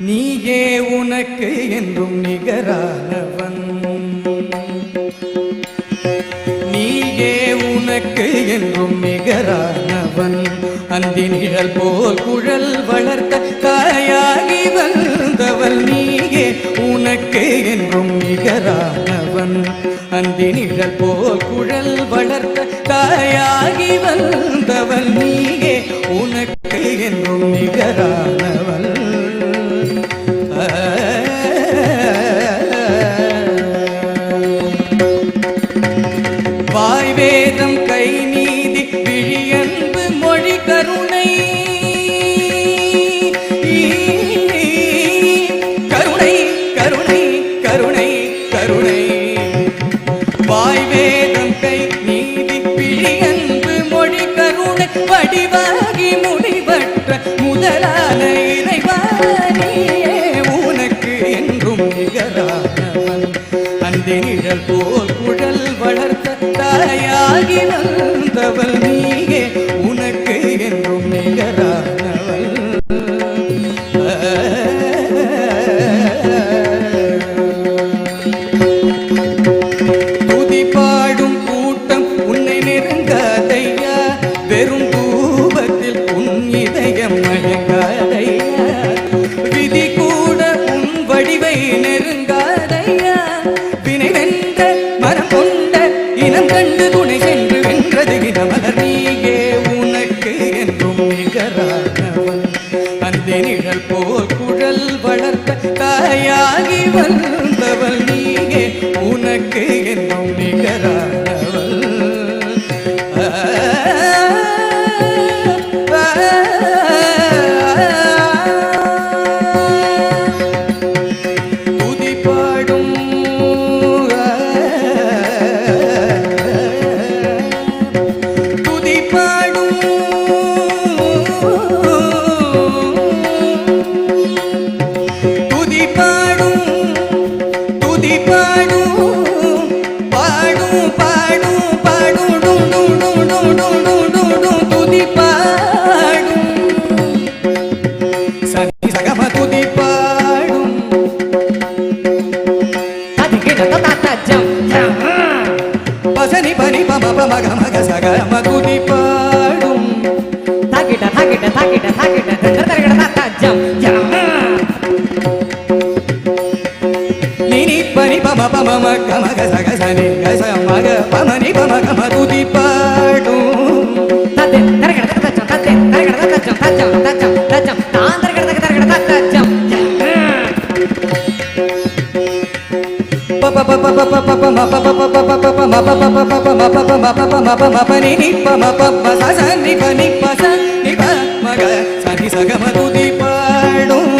நீயே உனக்கு என்றும் நிகரானவன், நீயே உனக்கு என்றும் நிகரானவன். அந்தி நிழல் போல் குழல் வளர்த்த தாயாகி வந்தவள், நீயே உனக்கு என்றும் நிகரானவன். அந்தி நிழல் போல் குழல் வளர்த்த தாயாகி வந்தவள், நீயே உனக்கு என்றும் நிகரானவள். வாய் வேதம் கை நீதி விழியன்பு மொழி கருணை, கருணை கருணை கருணை கருணை. வாய் வேதம் கை நீதி விழியன்பு மொழி கருணை, வடிவாகி முடிவற்ற முதலான இறைவானியே உனக்கு என்றும் நிகரானவன். அந்த நிழல் போல் குழல் வளர்த்த தாயாகி வந்தவள், நீயே உனக்கு என்றும் நிகரானவள். துதி பாடும் கூட்டம் உன்னை நெருங்காதையா, வெறும் தூபத்தில் உன் இதயம் மயங்காதையா. விதி கூட உன் வடிவை நெருங்காதையா, வினை வென்ற மனம் கொண்ட இனம் கண்டு துணை சென்று வென்றது இனமலர். நீயே உனக்கு என்றும் நிகரானவன். அந்த நிழல் போல் குழல் வளர்த்த தாயாகி வந்தவள், நீயே உனக்கு என்றும் நிகரானவள். துதி பாடும் துதி பாடும் துதி பாடும் துதி பாடும் பாடும் பாடும் பாடும் டும் டும் டும் டும் டும் டும் டும் டும். துதி பாடும் சனி சகம துதி பாடும் பசனி பனி பம பமக மக சகம துதி பாடும் தாக்கிட்ட தாக்கிட்ட தாக்கிட்ட தாக்கிட்ட தரகட தாத்தம் ஜம். நினி பனி பம பம மக மக சக சனி கச மக பமனி பம கம துதி பாடும் ததே தரகட தாத்தம் ததே தரகட தாத்தம் தாத்தம் தாத்தம் தாத்தம் தான் தரகட தரகட தாத்தம் ப ப ப ப ப ப ப ம ப ப ப ப ப ப ம ப ப ப ப ப ம ப ப ம ப ப ம ப ம ப நி நி ப ம ப ப ச ச நி ப நி ப ச நி ப ம க ச நி ச க ம துதி பாடும்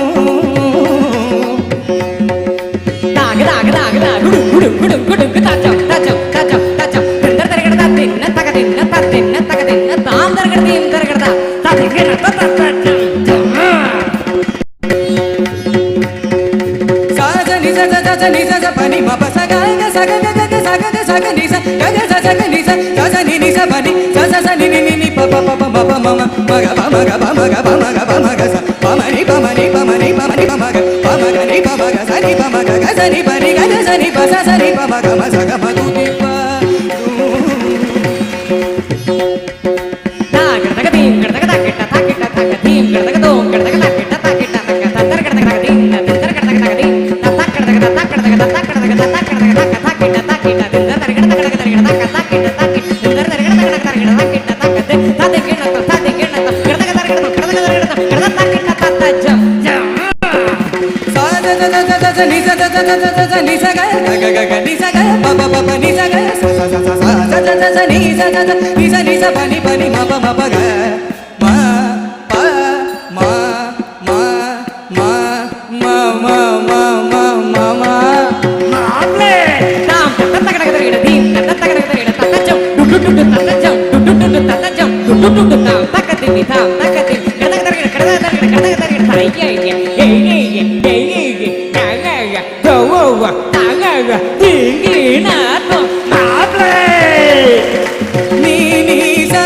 தாக தாக தாக தாக குடு குடு குடு குடு தாச்சம் தாச்சம் தாச்சம் தாச்சம் தரகட தாத்தின்ன தகதின்ன தத்தின்ன தகதின்ன தான் தரகட theme தரகட தாத்தின்ன தாத்தம் ni sa sa sa ni sa sa pa ni ma pa sa ga ga sa ga ga ga sa ga ga sa ga ni sa ga ga sa sa ga ni sa sa ni sa pa ni sa sa sa ni ni ni pa pa pa pa pa pa ma ma ma ga pa ma ga pa ma ga pa ma ga pa ma ga sa pa ma ni pa ma ni pa ma ni pa ma ni pa ma ga pa ma ga ni pa ma ga sa ni pa ma ga ga sa ni pa ni ga ga sa ni pa sa ni pa ma ga ma sa ga ma tu ni pa da ga da ga dim ga da ga ta kita ta kita ta ga dim ga da ga dom ga da ga ta kita ta kita ta ga ta da ga da ga dim da da ga da ga dim ni ni sa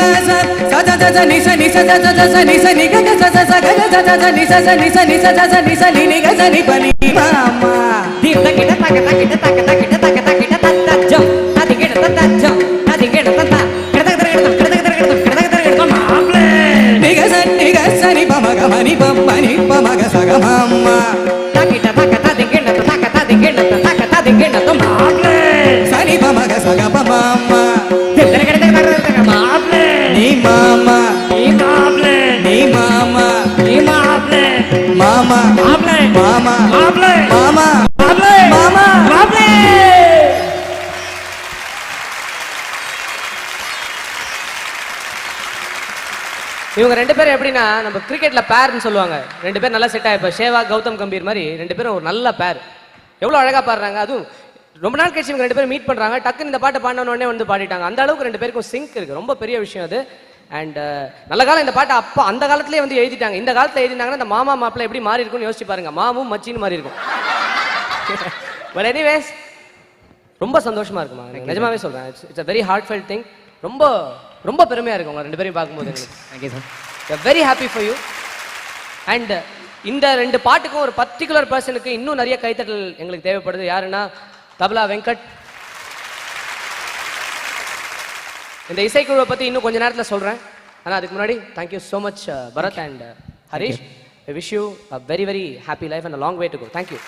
sa ni sa ni sa sa sa sa sa ni sa ni ga ga sa sa sa ga ga sa sa sa ni sa sa ni sa ni sa sa sa ni sa ni ni ga sa ni pa ni mama dim ta kita ta kita kita ta kita kita ta kita kita ta ta jam ta di kita ta ta jam ta di kita ta ta kita kita kita maple ni ga sa ni pa ma ga ma ni pa ma ga sa ga mama ta kita ta di kita ta kita di kita ta kita di kita maple sa ni pa ma ga sa ga pa mama dim ta kita maple ni mama ni maple ni mama ni maple mama maple mama maple mama maple mama maple இவங்க ரெண்டு பேரும் எப்படின்னா நம்ம கிரிக்கெட்ல பேர்னு சொல்லுவாங்க. ரெண்டு பேரும் நல்லா செட் ஆயிருப்பா. ஷேவா கௌதம் கம்பீர் மாதிரி ரெண்டு பேரும் ஒரு நல்ல பேர். எவ்வளவு அழகா பாடுறாங்க. அதுவும் ரொம்ப நாள் கழிச்சு இவங்க ரெண்டு பேரும் மீட் பண்றாங்க. டக்குன்னு இந்த பாட்டை பாடின உடனே வந்து பாடிட்டாங்க. அந்த அளவுக்கு ரெண்டு பேருக்கும் சிங்க் இருக்கு. ரொம்ப பெரிய விஷயம் அது. அண்ட் நல்ல காலம் இந்த பாட்டை அப்போ அந்த காலத்திலே வந்து எழுதிட்டாங்க. இந்த காலத்துல எழுதிட்டாங்கன்னா இந்த மாமா மாப்பிள்ள எப்படி மாறி இருக்கும்னு யோசிச்சு பாருங்க. மாமும் மச்சின்னு மாறி இருக்கும். பட் எனிவேஸ் ரொம்ப சந்தோஷமா இருக்குமா. நிஜமாவே சொல்றேன். It's a very heartfelt thing. ரொம்ப ரொம்ப பெருமையா இருக்கு உங்க ரெண்டு பேரையும் பார்க்கும்போது எங்களுக்கு. thank you sir we are very happy for you. And இந்த ரெண்டு பாட்டுக்கும் ஒரு பர்டிகுலர் பர்சனுக்கு இன்னும் நிறைய கைத்தட்டல் எங்களுக்கு தேவைப்படுது. யாருன்னா தபலா வெங்கட். இந்த இசைக்குழுவை பத்தி இன்னும் கொஞ்ச நேரத்தில் சொல்றேன். ஆனால் அதுக்கு முன்னாடி thank you so much Bharath and Harish. I wish you a very very happy life and a long way to go. Thank you.